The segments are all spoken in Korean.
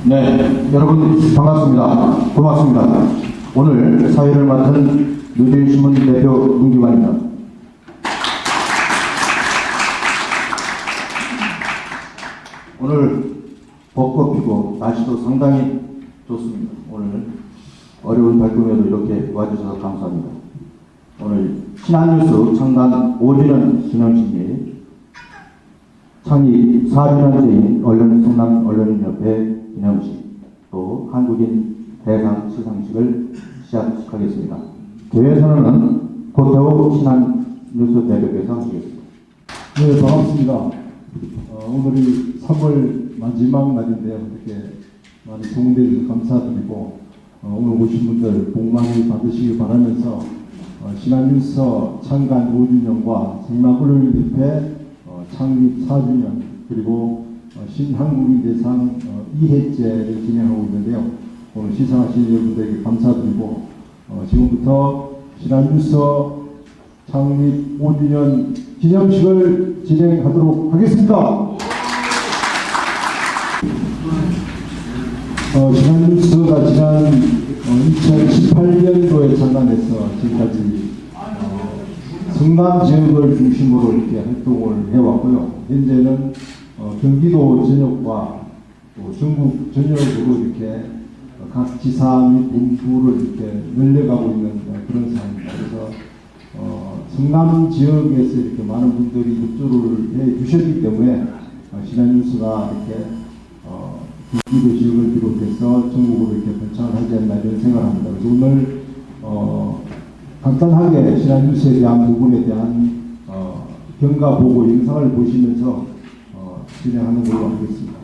네, 여러분 반갑습니다. 고맙습니다. 오늘 사회를 맡은 뉴딜신문 대표 문기관입니다. 오늘 벚꽃 피고 날씨도 상당히 좋습니다. 오늘 어려운 발걸음에도 이렇게 와주셔서 감사합니다. 오늘 신한뉴스 창단 5주년 기념식이 창립 4주년째인 성남언론인협회 기념식, 또 한국인 대상 시상식을 시작하겠습니다. 대회선언은 고태호 신한뉴스 대표께서 하시겠습니다. 네, 반갑습니다. 오늘이 3월 마지막 날인데요. 이렇게 많이 동원해 주셔서 감사드리고, 오늘 오신 분들 복 많이 받으시길 바라면서 신한뉴스 창간 5주년과 성남언론인협회 창립 4주년, 그리고 신한국인대상 2회째를 진행하고 있는데요. 오늘 시상하신 여러분들에게 감사드리고, 지금부터 신한뉴스 창립 5주년 기념식을 진행하도록 하겠습니다. 신한뉴스가 지난 2018년도에 창단해서 지금까지 성남 지역을 중심으로 이렇게 활동을 해왔고요. 현재는 경기도 전역과 또 전국 전역으로 이렇게 각 지사 및 본부를 이렇게 늘려가고 있는 그런 상황입니다. 그래서 성남 지역에서 이렇게 많은 분들이 협조를 해 주셨기 때문에 신한뉴스가 이렇게 경기도 지역을 비롯해서 전국으로 이렇게 번창을 하지 않나 이런 생각을 합니다. 그래서 오늘 간단하게 신한뉴스에 대한 부분에 대한 경과 보고 영상을 보시면서 진행하는 걸로 하겠습니다.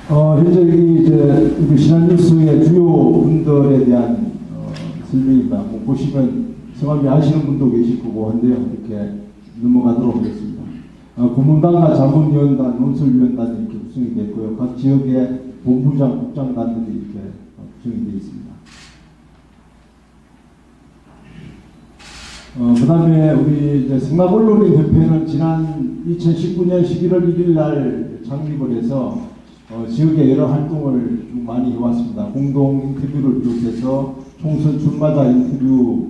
현재 우리 신한뉴스의 주요 분들에 대한 설명입니다. 보시면 성함이 아시는 분도 계실 거고 한데요. 이렇게 넘어가도록 하겠습니다. 고문단과 자문위원단, 논설위원단이 이렇게 구성이 됐고요. 각 지역의 본부장, 국장단들이 이렇게 구성이 되어 있습니다. 그 다음에 우리 성남언론인협회는 지난 2019년 11월 1일 날 창립을 해서 지역의 여러 활동을 좀 많이 해왔습니다. 공동 인터뷰를 비롯해서 총선 출마자 인터뷰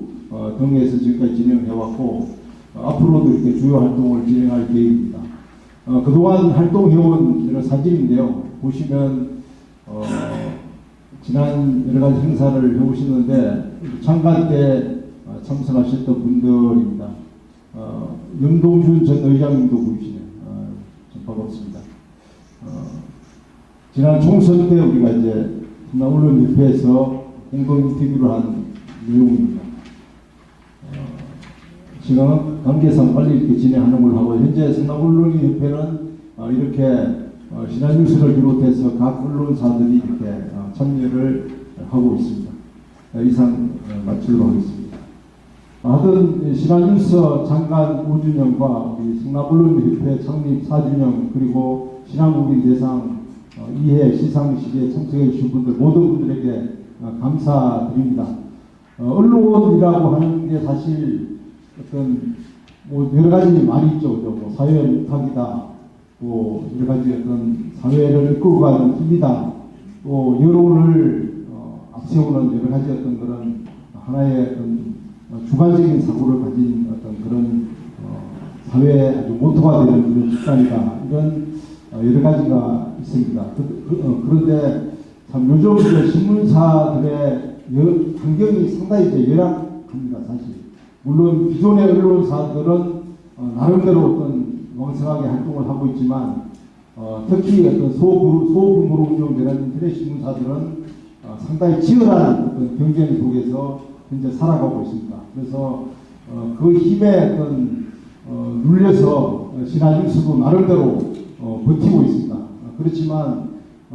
등에서 지금까지 진행해왔고, 앞으로도 이렇게 주요 활동을 진행할 계획입니다. 그동안 활동해온 여러 사진인데요. 보시면 지난 여러 가지 행사를 해오시는데 창간 때 참석하셨던 분들입니다. 염동준 전 의장님도 보이시네요. 좀 반갑습니다. 지난 총선 때 우리가 이제 성남언론협회에서 공동 인터뷰를 한 내용입니다. 지금은 관계상 빨리 이렇게 진행하는 걸로 하고, 현재 성남언론인협회는 이렇게 신한뉴스를 비롯해서 각 언론사들이 이렇게 참여를 하고 있습니다. 이상 마치도록 하겠습니다. 하여튼 신한뉴스 창간 5주년과 우리 성남언론인협회 창립 4주년, 그리고 신한국인대상 2회 시상식에 참석해 주신 분들 모든 분들에게 감사드립니다. 언론이라고 하는 게 사실 어떤 여러 가지 말이 있죠. 뭐 사회 못하기다, 또 여러 가지 어떤 사회를 이끌고 가는 힘이다, 또 여론을 앞세우는 여러 가지 어떤 그런 하나의 어떤 주관적인 사고를 가진 어떤 그런 사회의 아주 모토가 되는 그런 집단이다, 이런 여러 가지가 있습니다. 그런데 참 요즘 신문사들의 환경이 상당히 이제 열악합니다, 사실. 물론 기존의 언론사들은 나름대로 어떤 왕성하게 활동을 하고 있지만, 특히 어떤 소규모로 운영되는 인터넷 신문사들은 상당히 치열한 어떤 경쟁 속에서 현재 살아가고 있습니다. 그래서 그 힘에 어떤 눌려서 신한뉴스도 나름대로 버티고 있습니다. 그렇지만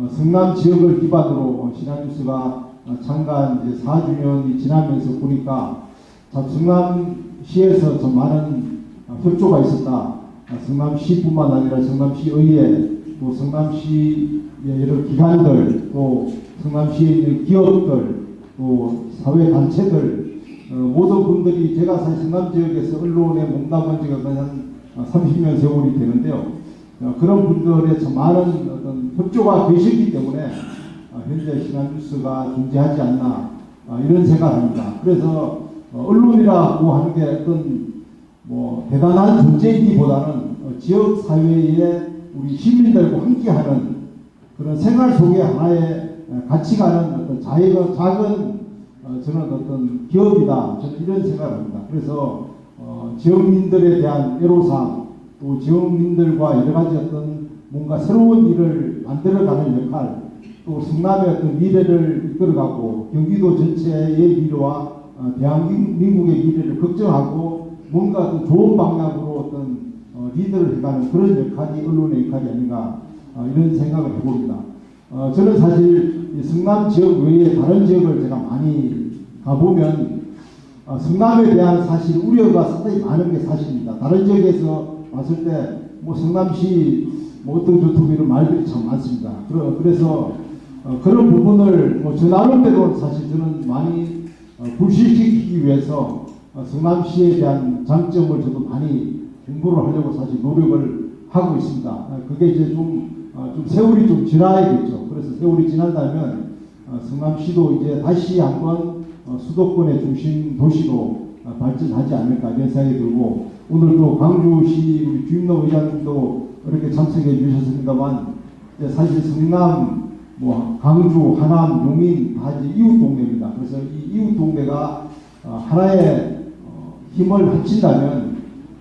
성남 지역을 기반으로 신한뉴스가 창간 이제 4주년이 지나면서 보니까 참 성남시에서 좀 많은 협조가 있었다. 성남시뿐만 아니라 성남시의회, 또 성남시의 여러 기관들, 또 성남시에 있는 기업들, 또 사회단체들, 모든 분들이 제가 사실 성남 지역에서 언론에 몸담은 지가 한 30년 세월이 되는데요. 그런 분들의 참 많은 어떤 협조가 되시기 때문에 현재 신한뉴스가 존재하지 않나 이런 생각합니다. 그래서 언론이라고 하는 게 어떤 뭐 대단한 존재이기보다는 지역 사회에 우리 시민들과 함께하는 그런 생활 속에 하나의 같이 가는 어떤 작은 저는 어떤 기업이다. 저는 이런 생각을 합니다. 그래서 지역민들에 대한 애로사항 또 지역민들과 여러 가지 어떤 뭔가 새로운 일을 만들어가는 역할 또 성남의 어떤 미래를 이끌어가고 경기도 전체의 미래와 대한민국의 미래를 걱정하고 뭔가 어떤 좋은 방향으로 어떤 리더를 해가는 그런 역할이 언론의 역할이 아닌가 이런 생각을 해봅니다. 저는 사실 이 성남 지역 외에 다른 지역을 제가 많이 가보면 성남에 대한 사실 우려가 상당히 많은 게 사실입니다. 다른 지역에서 봤을 때 뭐 성남시 뭐 어떤 좋다고 이런 말들이 참 많습니다. 그래서 그런 부분을 뭐 저 나름대로 사실 저는 많이 불식시키기 위해서 성남시에 대한 장점을 저도 많이 공부를 하려고 사실 노력을 하고 있습니다. 그게 이제 좀 세월이 좀 지나야겠죠. 그래서 세월이 지난다면 성남시도 이제 다시 한번 수도권의 중심 도시로 발전하지 않을까 이런 생각이 들고 오늘 또 광주시 우리 주임노 의장님도 이렇게 참석해 주셨습니다만 사실 성남, 뭐 광주, 하남, 용인 다 이제 이웃 동네입니다. 그래서 이 이웃 동네가 하나의 힘을 합친다면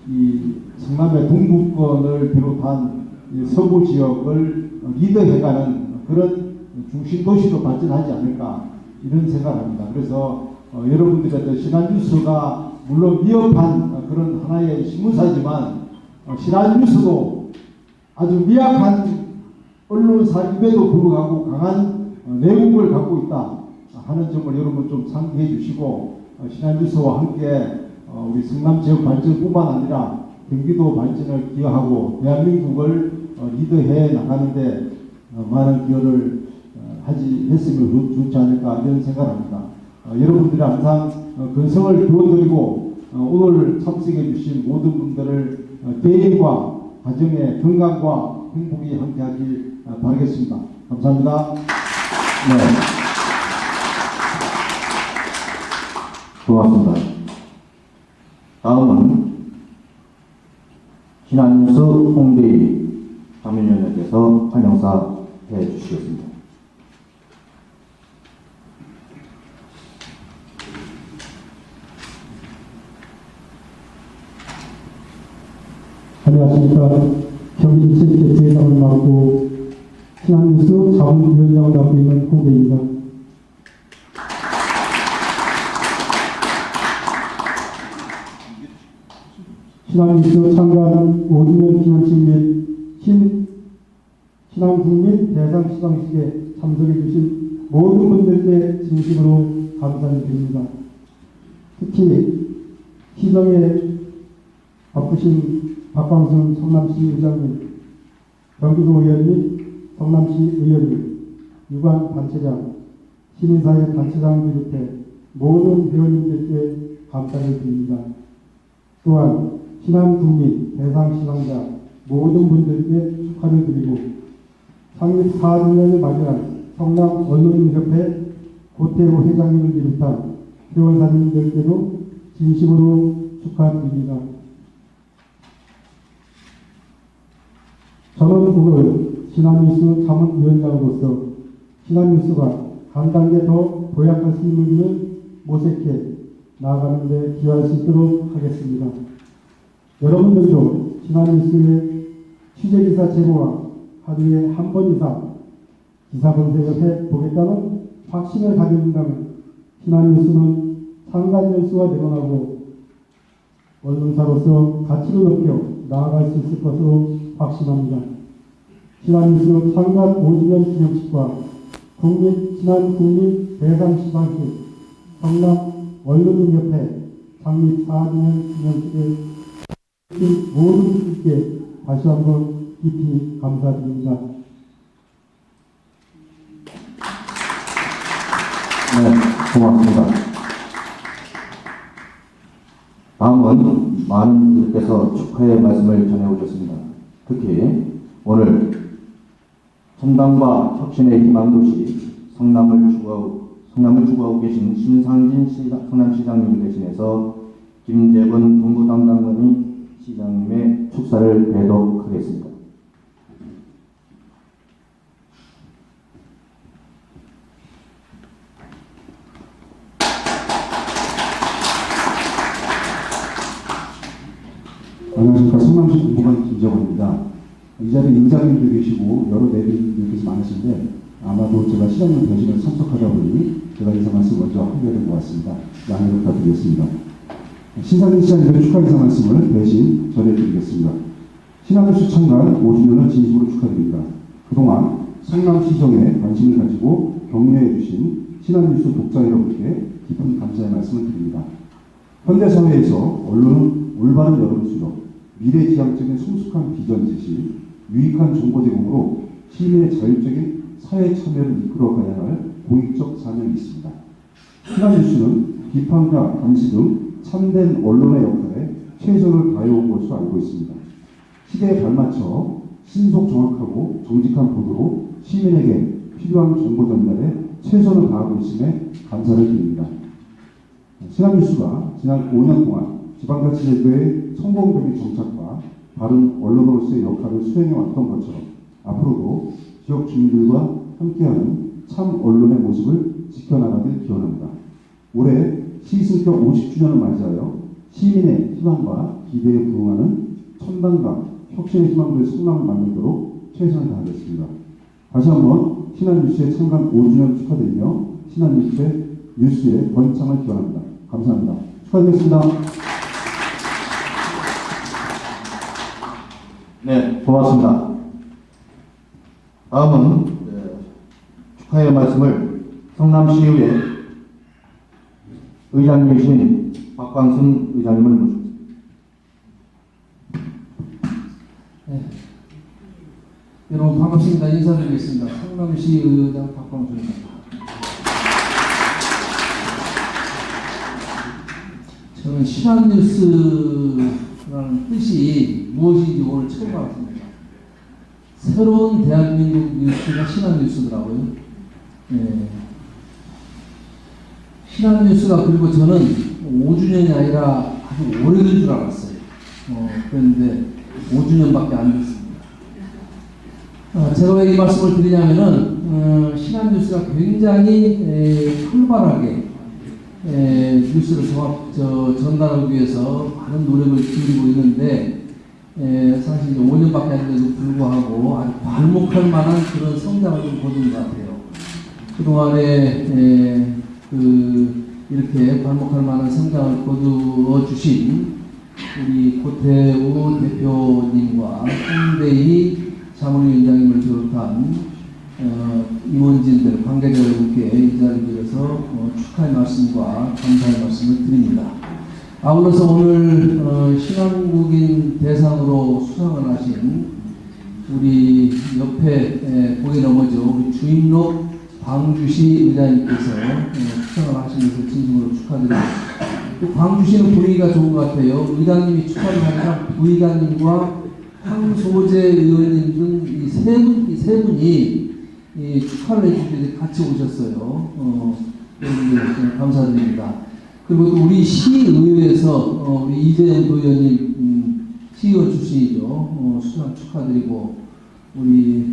이 성남의 동부권을 비롯한 이 서부 지역을 리더해가는 그런 중심 도시로 발전하지 않을까 이런 생각합니다. 그래서 여러분들의 신한뉴스가 물론 위협한 그런 하나의 신문사지만 신한뉴스도 아주 미약한 언론사임에도 불구하고 강한 내국을 갖고 있다 하는 점을 여러분 좀 상기해 주시고 신한뉴스와 함께 우리 성남 지역 발전뿐만 아니라 경기도 발전을 기여하고 대한민국을 리더해 나가는데 많은 기여를 했으면 좋지 않을까 이런 생각합니다. 여러분들이 항상 건성을 기원드리고 오늘 참석해 주신 모든 분들을 개인과 가정의 건강과 행복이 함께하길 바라겠습니다. 감사합니다. 네. 고맙습니다. 다음은 신한뉴스 홍대희 장면위원님께서 환영사 해 주시겠습니다. 안녕하십니까. 경기지체께 대상을 맡고 신한뉴스 자문위원장을 맡고 있는 홍대입니다. 신한뉴스 창간 5주년 기념식 및 신한국민 대상 시상식에 참석해 주신 모든 분들께 진심으로 감사를 드립니다. 특히 시정에 바쁘신 박광순 성남시 의장님, 경기도 의원님, 성남시 의원님, 유관 단체장, 시민사회 단체장 비롯해 모든 회원님들께 감사를 드립니다. 또한 신한국민 대상 시상자 모든 분들께 축하를 드리고 창립 4주년을 맞이한 성남 언론인협회 고태호 회장님을 비롯한 회원사님들께도 진심으로 축하드립니다. 저는 오늘 신한뉴스 자문위원장으로서 신한뉴스가 한 단계 더 도약할 수 있는 길을 모색해 나아가는 데 기여할 수 있도록 하겠습니다. 여러분들도 신한뉴스의 취재기사 제보와 하루에 한 번 이상 기사 검색을 해보겠다는 확신을 가진다면 신한뉴스는 상간 연수가 늘어나고 언론사로서 가치를 높여 나아갈 수 있을 것으로 확신합니다. 신한뉴스 창간 5주년 기념식과 신한국민 대상 시상식, 성남 언론인협회 창립 4주년 기념식에 모든 분께 다시 한번 깊이 감사드립니다. 네, 고맙습니다. 다음은 많은 분들께서 축하의 말씀을 전해오셨습니다. 특히 오늘 천당과 혁신의 희망도시 성남을 주구하고 계신 신상진 성남시장님을 대신해서 김재분 동부담당관이 시장님의 축사를 배독하겠습니다. 안녕하십니까. 성남시 공보관 김재원입니다. 이 자리에 의장님도 계시고 여러 내빈분들께서 많으신데 아마도 제가 시장님 대신에 참석하다 보니 제가 인사 말씀 먼저 하게 된 것 같습니다. 양해를 부탁드리겠습니다. 신상진 시장님의 축하 인사 말씀을 대신 전해드리겠습니다. 신한뉴스 창간 5주년을 진심으로 축하드립니다. 그동안 성남시정에 관심을 가지고 격려해 주신 신한뉴스 독자 여러분께 깊은 감사의 말씀을 드립니다. 현대사회에서 언론은 올바른 여론 수렴, 미래지향적인 성숙한 비전 제시, 유익한 정보 제공으로 시민의 자율적인 사회 참여를 이끌어가야 할 공익적 사명이 있습니다. 신한뉴스는 비판과 감시 등 참된 언론의 역할에 최선을 다해온 것으로 알고 있습니다. 시대에 발맞춰 신속 정확하고 정직한 보도로 시민에게 필요한 정보 전달에 최선을 다하고 있음에 감사를 드립니다. 신한뉴스가 지난 5년 동안 지방자치제도의 성공적인 정착과 바른 언론으로서의 역할을 수행해왔던 것처럼 앞으로도 지역 주민들과 함께하는 참 언론의 모습을 지켜나가길 기원합니다. 올해 시승격 50주년을 맞이하여 시민의 희망과 기대에 부응하는 천당과 혁신의 희망도의 성남을 만들도록 최선을 다하겠습니다. 다시 한번 신한뉴스의 창간 5주년 축하드리며 신한뉴스의 뉴스의 번창을 기원합니다. 감사합니다. 축하드리겠습니다. 네, 고맙습니다. 다음은 축하의 말씀을 성남시의회 의장님이신 박광순 의장님을 모십니다. 네. 여러분 반갑습니다. 인사드리겠습니다. 성남시 의장 박광순입니다. 저는 신한뉴스라는 뜻이 무엇인지 오늘 처음 알았습니다. 새로운 대한민국 뉴스가 신한뉴스더라고요. 네. 신한뉴스가 그리고 저는 5주년이 아니라 아주 오래된 줄 알았어요. 그런데 5주년밖에 안 됐습니다. 제가 왜 이 말씀을 드리냐면은 신한뉴스가 굉장히 활발하게 뉴스를 전달하기 위해서 많은 노력을 기울이고 있는데 사실 이제 5년밖에 안 돼도 불구하고 아주 괄목할 만한 그런 성장을 좀 거둔 것 같아요. 그동안에 이렇게 괄목할 만한 성장을 거두어 주신 우리 고태우 대표님과 홍대희 자문위원장님을 비롯한 임원진들, 관계자 여러분께 이 자리를 빌어서 축하의 말씀과 감사의 말씀을 드립니다. 아울러서 오늘 신한국인 대상으로 수상을 하신 우리 옆에 보기 넘어져 우리 주임록 광주시 의장님께서 수상을 하시면서 진심으로 축하드립니다. 광주시는 분위기가 좋은 것 같아요. 의장님이 축하를 하니까 부의장님과 황소재 의원님 등 이 세 분이 축하를 해주셔서 같이 오셨어요. 여러분들 감사드립니다. 그리고 또 우리 시의회에서 우리 이재영 의원님 시의원 출신이죠. 수상 축하드리고 우리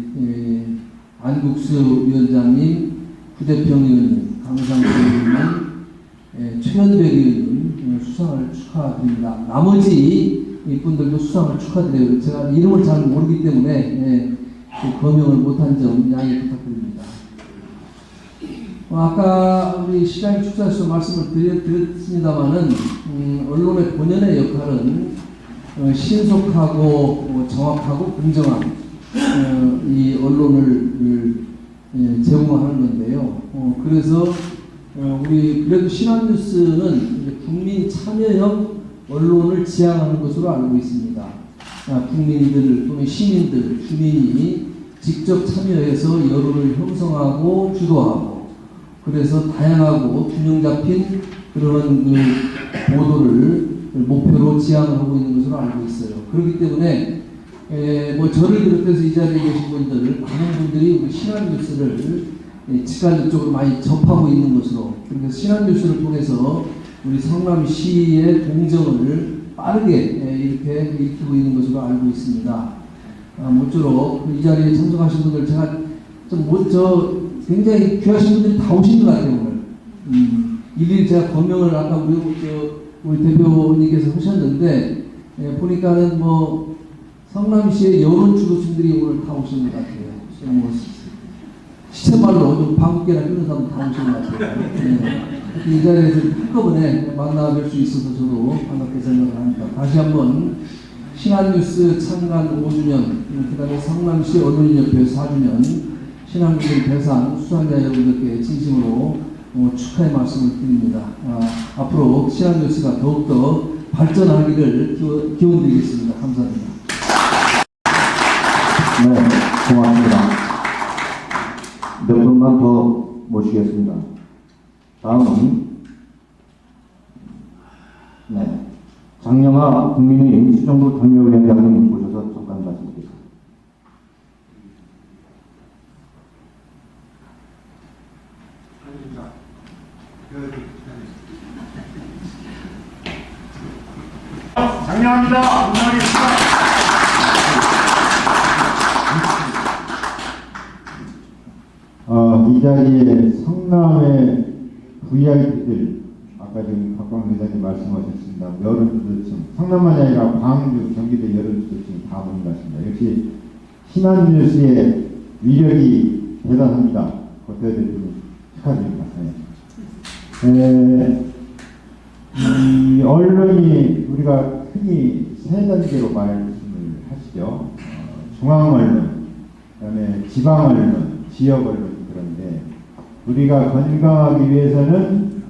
안국수 위원장님, 구재평 의원님, 강상수 의원님, 최현백 의원님 수상을 축하드립니다. 나머지 이분들도 수상을 축하드려요. 제가 이름을 잘 모르기 때문에 거명을 못한 점 양해 부탁드립니다. 아까 우리 시장님 축사에서 말씀을 드렸습니다마는 언론의 본연의 역할은 신속하고 정확하고 공정한 이 언론을 제공하는 건데요. 그래서 우리 그래도 신한뉴스는 국민 참여형 언론을 지향하는 것으로 알고 있습니다. 국민들 또는 시민들, 주민이 직접 참여해서 여론을 형성하고 주도하고 그래서 다양하고 균형 잡힌 그런 보도를 목표로 지향을 하고 있는 것으로 알고 있어요. 그렇기 때문에 뭐 저를 비롯해서 이 자리에 계신 분들 많은 분들이 우리 신한뉴스를 직간접적으로 많이 접하고 있는 것으로, 그래서 신한뉴스를 통해서 우리 성남시의 공정을 빠르게 이렇게 일으키고 있는 것으로 알고 있습니다. 모쪼록 이 자리에 참석하신 분들 제가 굉장히 귀하신 분들이 다 오신 것 같아요 오늘. 일일이 제가 거명을 아까 우리 대표님께서 하셨는데 보니까는 뭐 성남시의 여론 주도층들이 오늘 다 오신 것 같아요. 뭐 시체말로 좀 방귀깨나 끄는 사람 다 오신 것 같아요. 이 자리에서 한꺼번에 만나 뵐 수 있어서 저도 반갑게 생각을 합니다. 다시 한번 신한뉴스 창간 5주년, 그 다음에 성남시 언론인협회 4주년 신한뉴스 대상 수상자 여러분들께 진심으로 축하의 말씀을 드립니다. 앞으로 신한뉴스가 더욱더 발전하기를 기원드리겠습니다. 감사합니다. 네, 고맙습니다. 몇 분만 더 모시겠습니다. 다음은 장영하 국민의힘 수정부 당협위원장님 모셔서 잠깐 말씀드리겠습니다. 장려합니다. 운동하겠습니다. 이 자리에 성남의 VIP들, 아까 지금 박광수 회장님 말씀하셨습니다. 여론주도층, 성남만이 아니라 광주, 경기도 여론주도층 다 모인 것 같습니다. 역시 신한뉴스의 위력이 대단합니다. 고태호 대표님 축하드립니다. 이 언론이 우리가 흔히 세 단계로 말씀을 하시죠. 중앙언론, 그다음에 지방언론, 지역언론. 그런데 우리가 건강하기 위해서는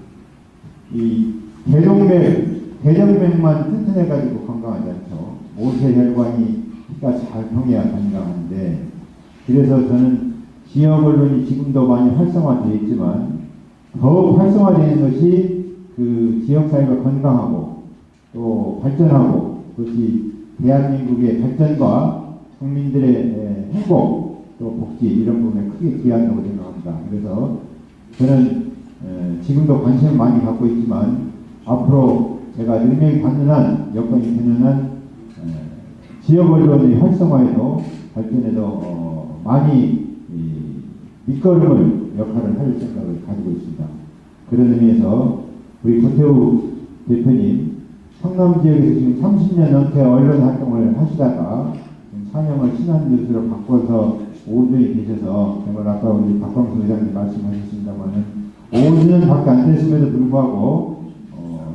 이 대동맥만 튼튼해가지고 건강하지 않죠. 모세혈관이 피가 잘 통해야 건강한데, 그래서 저는 지역 언론이 지금도 많이 활성화되어 있지만 더욱 활성화되는 것이 그 지역 사회가 건강하고 또 발전하고, 그것이 대한민국의 발전과 국민들의 행복 또 복지 이런 부분에 크게 기여한다고 생각합니다. 그래서 저는 지금도 관심을 많이 갖고 있지만 앞으로 제가 능력이 받는 한, 여건이 되는 한 지역 언론의 활성화에도 발전에도 많이 밑거름을 역할을 할 생각을 가지고 있습니다. 그런 의미에서 우리 고태우 대표님 성남 지역에서 지금 30년 넘게 언론 활동을 하시다가 사명을 신한뉴스로 바꿔서 5주에 계셔서, 정말 아까 우리 박광수 회장님 말씀하셨습니다만은 5주년밖에 안 됐음에도 불구하고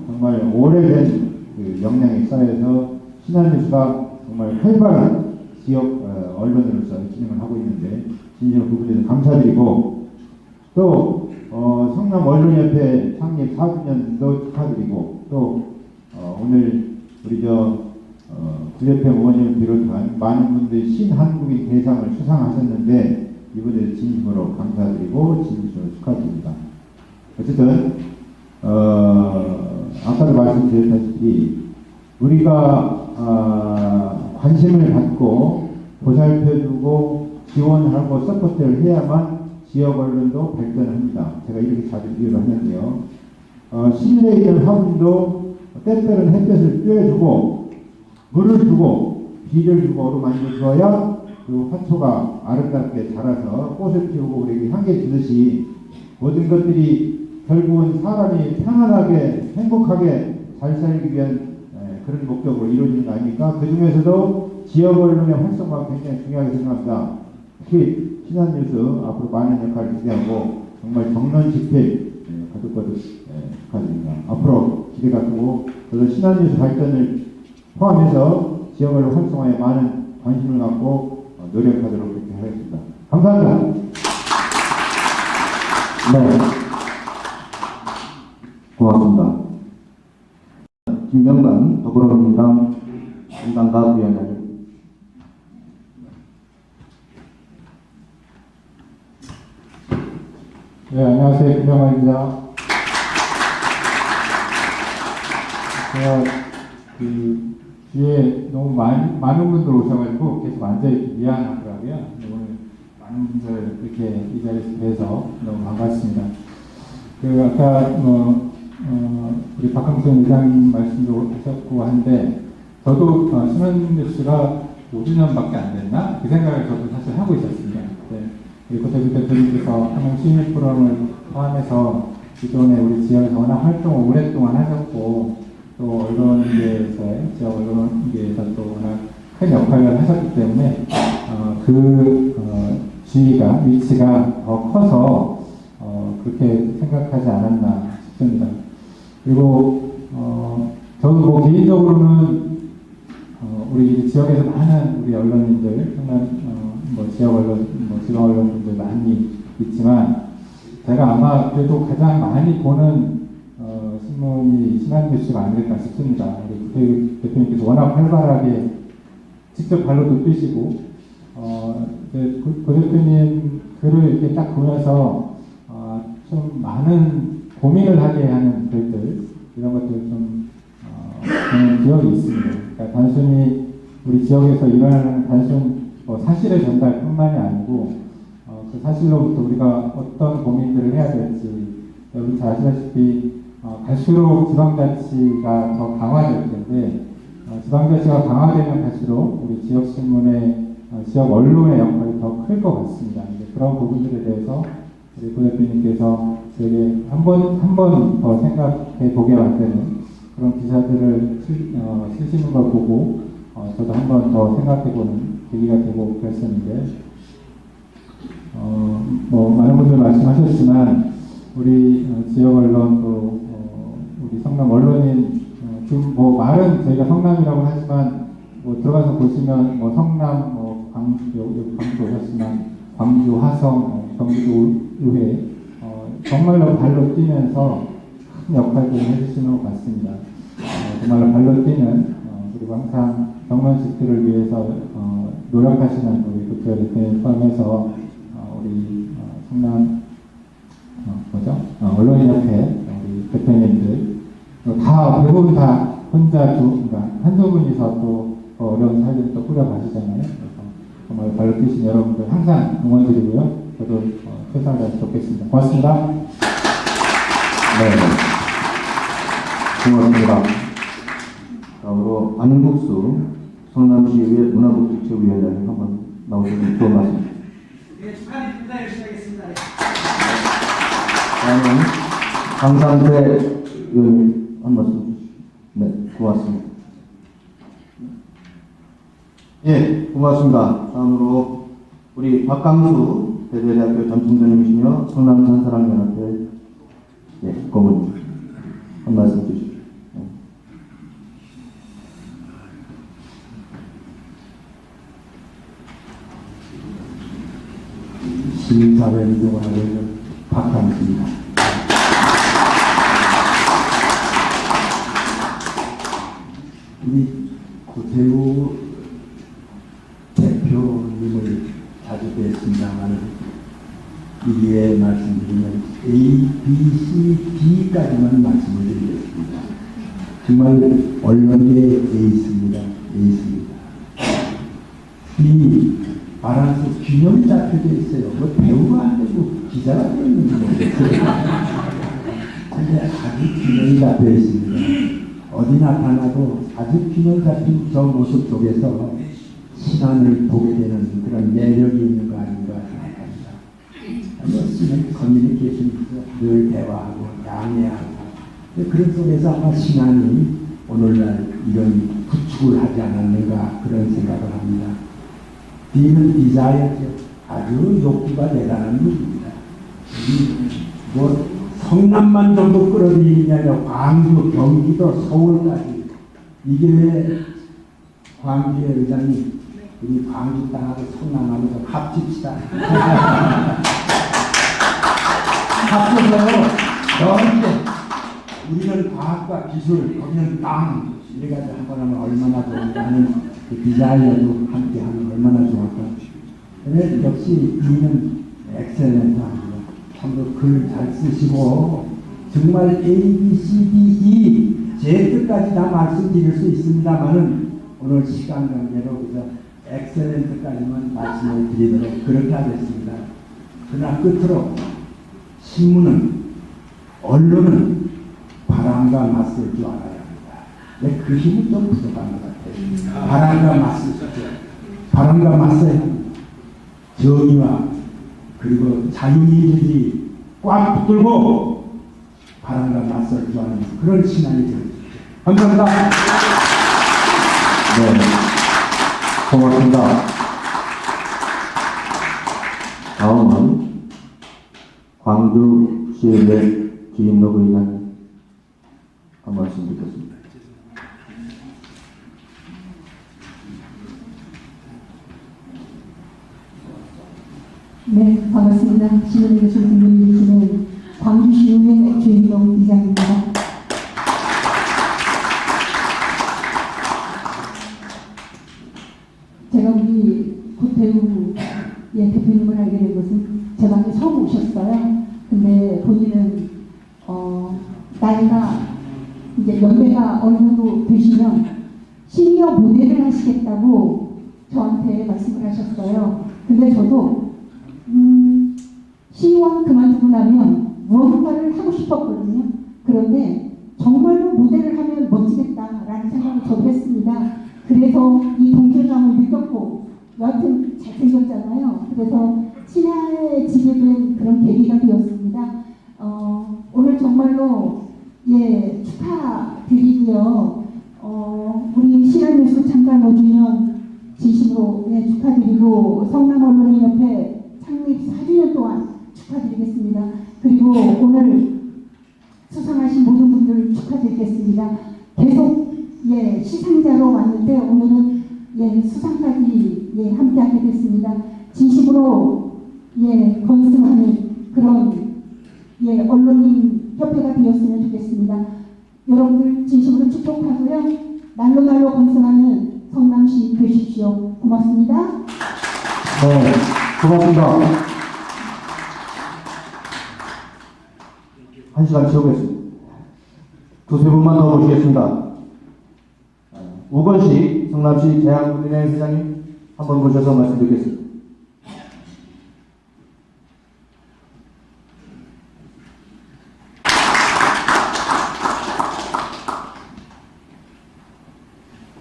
정말 오래된 그 역량이 쌓여서 신한뉴스가 정말 활발한 지역 언론으로서 진행을 하고 있는데 진심으로 그분에서 감사드리고, 또 성남 언론협회 창립 4주년도 축하드리고, 또 오늘 우리 구협회 의원님을 비롯한 많은 분들이 신한국인 대상을 수상하셨는데 이분에 진심으로 감사드리고 진심으로 축하드립니다. 어쨌든 아까도 말씀드렸다시피 우리가 관심을 갖고 보살펴주고 지원하고 서포트를 해야만 지역 언론도 발전합니다. 제가 이렇게 자주 비유를 하는데요. 실내에 있는 화분도 때때로는 햇볕을 쬐어주고 물을 주고 비를 주고 어루만져 줘야 그 화초가 아름답게 자라서 꽃을 피우고 우리에게 향기 주듯이 모든 것들이 결국은 사람이 편안하게 행복하게 잘 살기 위한 그런 목적으로 이루어지는 거 아닙니까? 그 중에서도 지역 언론의 활성화가 굉장히 중요하게 생각합니다. 특히 신한뉴스 앞으로 많은 역할을 기대하고 정말 정론 집필 거듭거듭 축하드립니다. 앞으로 기대가 크고, 그래서 신한뉴스 발전을 포함해서 지역 언론 활성화에 많은 관심을 갖고 노력하도록 그렇게 하겠습니다. 감사합니다. 네, 고맙습니다. 김병관 더불어민주당 정당갑 위원장님. 네, 안녕하세요. 김병관입니다. 제가 그 뒤에 너무 많은 분들 오셔가지고 계속 앉아있기 미안하더라고요. 오늘 많은 분들 이렇게 이 자리에서 뵈서 너무 반갑습니다. 그 아까 우리 박항선 의장님 말씀도 하셨고 한데 저도 신한뉴스가 5주년밖에 안 됐나? 그 생각을 저도 사실 하고 있었습니다. 네. 그리고 대표님께서 한국 시민 포럼을 포함해서 기존에 우리 지역에서 워낙 활동을 오랫동안 하셨고 또 언론계에서의 지역 언론계에서 또 워낙 큰 역할을 하셨기 때문에 지위가 위치가 더 커서 그렇게 생각하지 않았나 싶습니다. 그리고 저도 뭐 개인적으로는 우리 지역에서 많은 우리 언론인들, 지역 언론, 지방 언론분들 많이 있지만 제가 아마 그래도 가장 많이 보는 신문이 신한뉴스가 아닐까 싶습니다. 우리 대표님께서 워낙 활발하게 직접 발로도 뛰시고 고 대표님 글을 이렇게 딱 보면서 좀 많은 고민을 하게 하는 글들 이런 것들 좀 보는 기억이 있습니다. 그러니까 단순히 우리 지역에서 일어나는 단순 사실의 전달뿐만이 아니고 그 사실로부터 우리가 어떤 고민들을 해야 될지 여러분 잘 아시다시피 갈수록 지방자치가 더 강화될 텐데 지방자치가 강화되면 갈수록 우리 지역신문의 지역 언론의 역할이 더 클 것 같습니다. 그런 부분들에 대해서 우리 고 대표님께서 되게 한 번 더 생각해 보게 만드는 그런 기사들을 쓰시는 걸 보고 저도 한 번 더 생각해 보는 계기가 되고 그랬었는데 많은 분들 말씀하셨지만 우리 지역 언론 또 우리 성남 언론인 지금 말은 저희가 성남이라고 하지만 들어가서 보시면 성남 광주 오셨지만 광주 화성 경기도 의회 정말로 발로 뛰면서 큰 역할들을 해주시는 것 같습니다. 정말로 발로 뛰는 그리고 항상 경런식들을 위해서 노력하시는 우리 국회 대표님 포함해서 우리 성남 언론인협회 우리 대표님들 대부분 다 혼자 한두 분이서 또 어려운 사회를 또 꾸려가시잖아요. 그래서 정말 발로 뛰신 여러분들 항상 응원드리고요. 저도 최선을 다해서 돕겠습니다. 고맙습니다. 네. 고맙습니다. 다음으로 안국수 성남시의회 문화복지체육위원장님 한번 나오시면 좋은 말씀. 네, 축하드립니다. 열심히 하겠습니다. 다음은 강상태 의원님 한 말씀 주시죠. 네, 고맙습니다. 예, 고맙습니다. 다음으로 우리 박강수 대대대학교 전통장님이시며 성남 산사랑연합회 고문님 한 말씀 주시죠. 시민사회 운동을 하고 있는 박강수입니다. 우리 고태우 대표님을 자주 뵀습니다만 이기에 말씀드리면 A, B, C, D까지만 말씀을 드리겠습니다. 정말 언론계의 에이스입니다. 에이스입니다. 이 바라서 균형이 잡혀져 있어요. 배우가 안 되고 기자가 되어 있는 거예요. 근데 아주 균형이 잡혀 있습니다. 어디 나타나도 아주 균형 잡힌 저 모습 속에서 신안을 보게 되는 그런 매력이 있는 거 아닌가 생각합니다. 쓰는 커뮤니케이션에서 늘 대화하고 양해하고 그런 속에서 아마 신안이 오늘날 이런 구축을 하지 않았는가 그런 생각을 합니다. D는 디자이어죠. 아주 욕구가 대단한 분입니다. 성남만 정도 끌어들이는 게 아니라 광주, 경기도, 서울까지. 이게 광주의 의장님, 우리 광주 땅하고 성남하고 합칩시다. 합쳐서 넓게 우리는 과학과 기술, 거기는 땅 이래가지고 한번 하면 얼마나 좋은가 하는 그 디자이어도 함께 하면 얼마나 좋을까. 그래 역시 이는 엑셀런트합니다. 참으로 글 잘 쓰시고 정말 A, B, C, D, E 제 뜻까지 다 말씀드릴 수 있습니다만은 오늘 시간 관계로 그저 엑셀런트까지만 말씀을 드리도록 그렇게 하겠습니다. 그러나 끝으로 신문은, 언론은 바람과 맞설 줄 알아야 합니다. 근데 그 힘이 좀 부족한 것 같아요. 바람과 맞설 줄, 바람과 맞서야 합니다. 정의와 그리고 자유민주주의 꽉 붙들고 바람과 맞설 줄 아는 그런 신앙이 되어주십시오. 감사합니다. 네, 고맙습니다. 다음은 광주시의회 김인록 의원 한 말씀 듣겠습니다. 네, 반갑습니다. 신현희 교수 분들이 계시는 광주시의회 주인공 이장입니다. 제가 우리 고태우의 대표님을 알게 된 것은 제 방에 처음 오셨어요. 근데 본인은 나이가 이제 연배가 어느 정도 되시면 시니어 모델을 하시겠다고 저한테 말씀을 하셨어요. 근데 저도 시의원 그만두고 나면 무언가를 하고 싶었거든요. 그런데 정말로 모델을 하면 멋지겠다라는 생각을 저도 했습니다. 그래서 이 동질감을 느꼈고 여하튼 잘생겼잖아요. 그래서 친해지게 된 그런 계기가 되었습니다. 오늘 정말로 축하드리고요. 우리 신한뉴스 창간 5주년 진심으로 축하드리고 성남언론인협회 창립 4주년 동안 축하드리겠습니다. 그리고 오늘 수상하신 모든 분들 축하드리겠습니다. 계속 시상자로 왔는데 오늘은 수상까지 함께하게 됐습니다. 진심으로 건승하는 그런 언론인 협회가 되었으면 좋겠습니다. 여러분들 진심으로 축복하고요. 날로 날로 건승하는 성남시 되십시오. 고맙습니다. 네, 고맙습니다. 한 시간 채우겠습니다. 두세 분만 더 모시겠습니다. 우건식 성남시 대한국민회의 회장님 한번 모셔서 말씀드리겠습니다.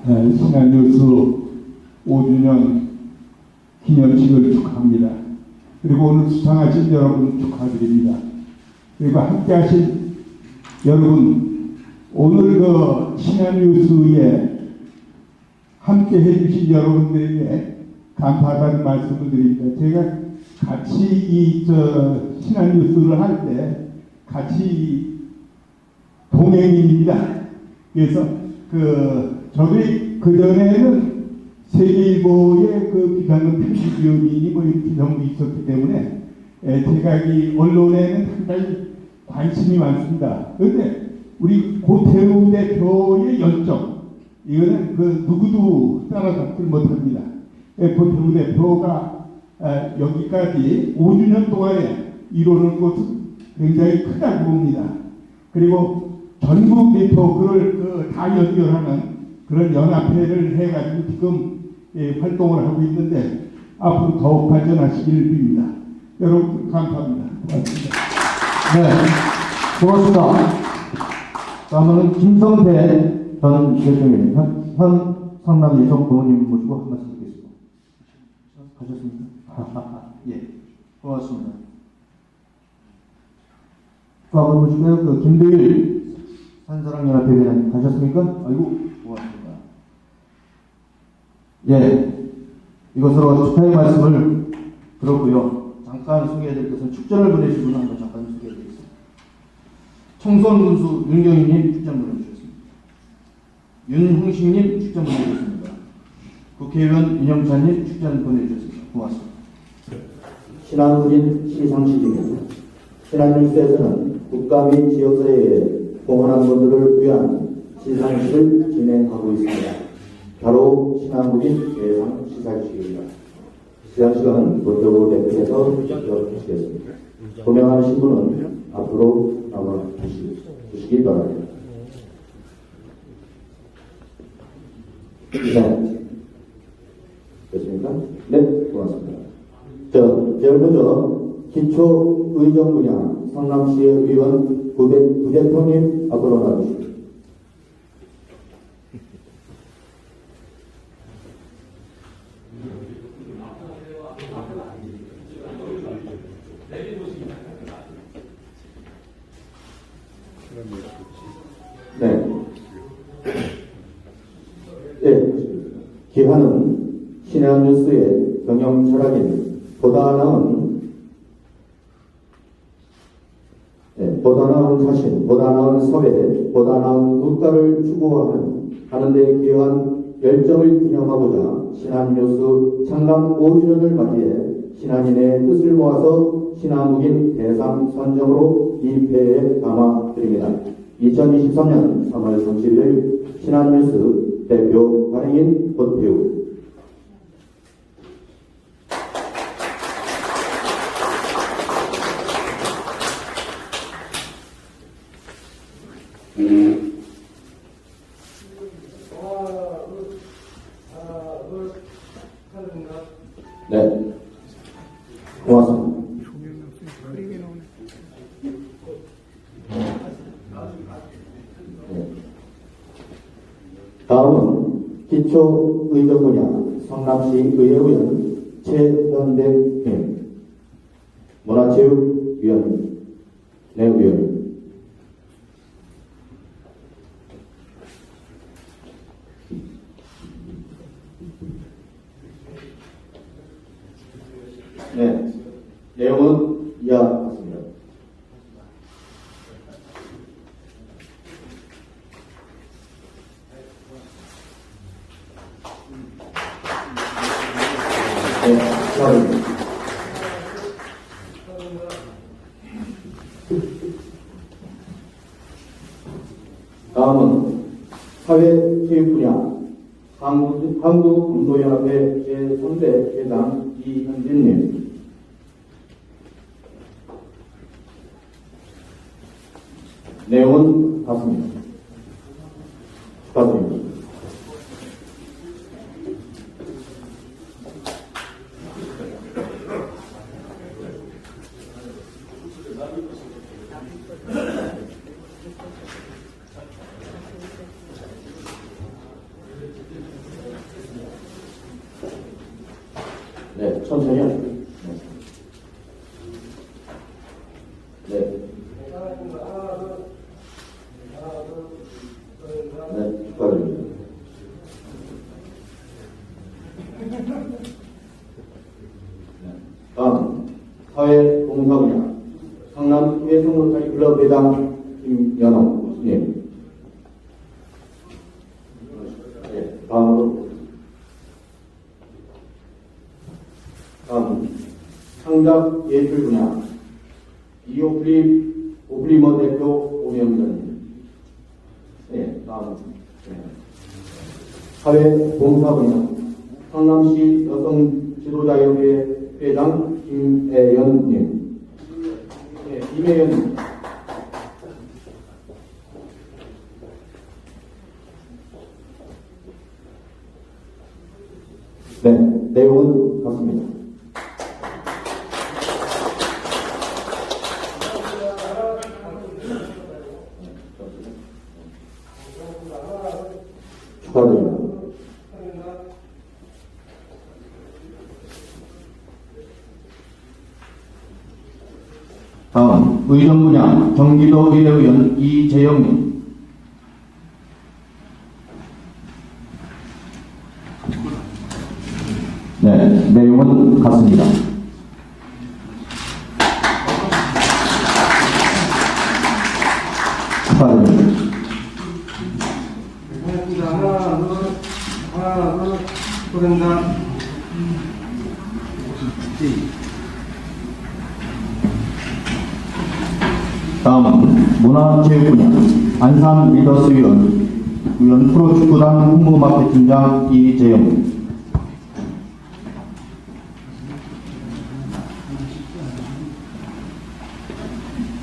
신한뉴스 5주년 기념식을 축하합니다. 그리고 오늘 수상하신 여러분 축하드립니다. 그리고 함께하신 여러분, 오늘 그 신한뉴스에 함께 해주신 여러분들에게 감사하다는 말씀을 드립니다. 제가 같이 신한뉴스를 할 때 같이 동행인입니다. 그래서 저도 그전에는 세계일보의 비상근 편집위원이 이렇게 정도 있었기 때문에 제가 이 언론에는 상당히 관심이 많습니다. 그런데 우리 고태우 대표의 열정, 이거는 누구도 따라잡지 못합니다. 고태우 대표가 여기까지 5주년 동안에 이루는 것은 굉장히 크다고 봅니다. 그리고 전국 네트워크를 다 연결하는 그런 연합회를 해가지고 지금 활동을 하고 있는데 앞으로 더욱 발전하시기를 빕니다. 여러분 감사합니다. 고맙습니다. 네, 고맙습니다. 다음은 김성태 전 대표님, 현 성남예정 부모님 모시고 한 말씀 드리겠습니다. 가셨습니까? 예, 고맙습니다. 또 한번 모시고요. 김도일 산사랑연합회 회장님 가셨습니까? 아이고, 고맙습니다. 이것으로 축하의 말씀을 들었고요. 잠깐 소개해드릴 것은 축전을 보내신 분을 한번 잠깐 소개해드리겠습니다. 청소년군수 윤경희님 축전 보내주셨습니다. 윤홍식님 축전 보내주셨습니다. 국회의원 윤영찬님 축전 보내주셨습니다. 고맙습니다. 신한국인 시상식입니다. 신한뉴스에서는 국가 및 지역사회에 공헌한 분들을 위한 시상식을 진행하고 있습니다. 바로 신한국인 대상 시상식입니다. 시상식은 고태우 대표에서 시작하시겠습니다. 고명하신 분은 앞으로 나와 주시기 바랍니다. 네. 됐습니까? 네, 고맙습니다. 제일 먼저 기초의정 분야 성남시의 의원 부대표님 앞으로 나와주십시오. 네. 네. 기한은 신한뉴스의 경영 철학인 보다 나은 자신, 보다 나은 사회, 보다 나은 국가를 추구하는 데 기여한 열정을 기념하고자 신한뉴스 창간 5주년을 맞이해 신한인의 뜻을 모아서 신한국인 대상 선정으로 이 패에 담아드립니다. 2023년 3월 30일 신한뉴스 대표 발행인 권태우. 네, 고맙습니다. 네. 다음은 기초의정 분야 성남시 의회의원 최현백님, 문화체육위원 내의원. 네, 내용은 이와 같습니다. 네, 축하드립니다. 다음은 사회체육 분야 한국운동연합회 제3대 회장 이현진님. 내용은 같습니다. 축하드립니다. 네, 천천히 하시고요. 네. 네, 축하드립니다. 다음, 사회봉사 분야 성남 회성로타리 클럽 회장 김연옥님. 네, 다음으로. 다음, 창작 예술 분야 오플리머 대표 오명전님. 네, 다음. 네. 사회 봉사 분야 성남시 여성 지도자협회 회장 김혜연님. 네, 김혜연님. 네, 내용은 같습니다. 축하드립니다. 다음 의정 분야 경기도 의회의원 이재영님. 네, 내용은 같습니다. 축하드립니다. 하나, 둘, 그런가. 다음은 문화체육 분야 안산 리더스 위원 프로축구단 홍보 마케팅장 이재영.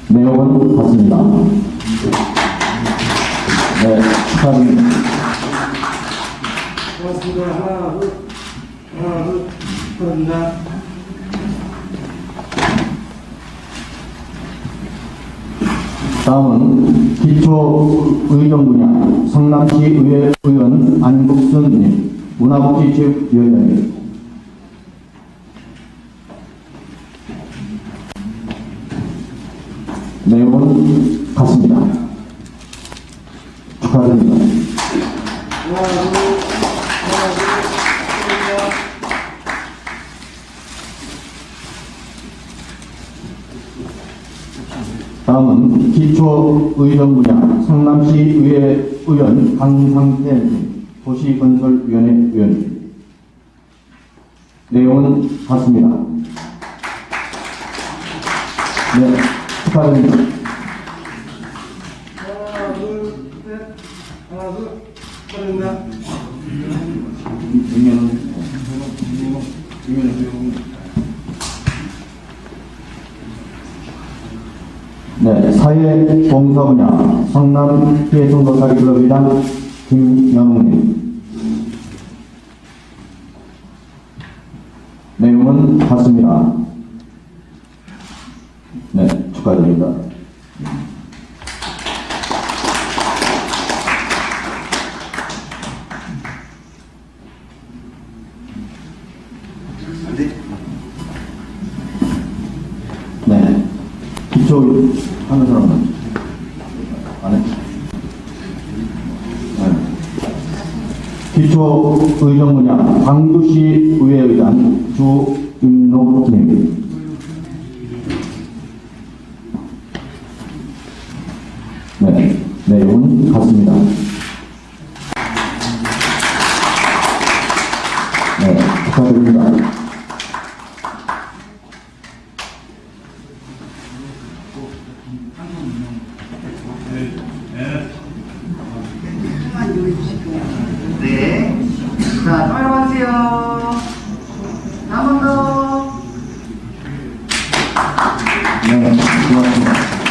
내용은 같습니다. 네, 축하드립니다. 하나, 둘, 축하드립니다. 다음은 기초의정 분야 성남시 의회 의원 안국순님, 문화복지체육위원장님. 내용은 같습니다. 축하드립니다. 하나, 둘, 축하드립니다. 다음은 기초의정 분야 성남시 의회 의원 강상태님, 도시건설위원회 위원님. 내용은 같습니다. 네, 축하드립니다. 하나, 둘, 셋. 하나, 둘, 축하드립니다. 네, 사회봉사 분야 성남 피해송도사리 클럽이장 김영웅님. 내용은 같습니다. 네, 축하드립니다. 네, 기초 하는 사람은 안 해? 네. 기초 의정 분야 광주시 의회의장 주임록님. 네, 내용은 같습니다. 네, 축하드립니다. 네. 자, 따라가세요. 한 번 더. 네, 고맙습니다.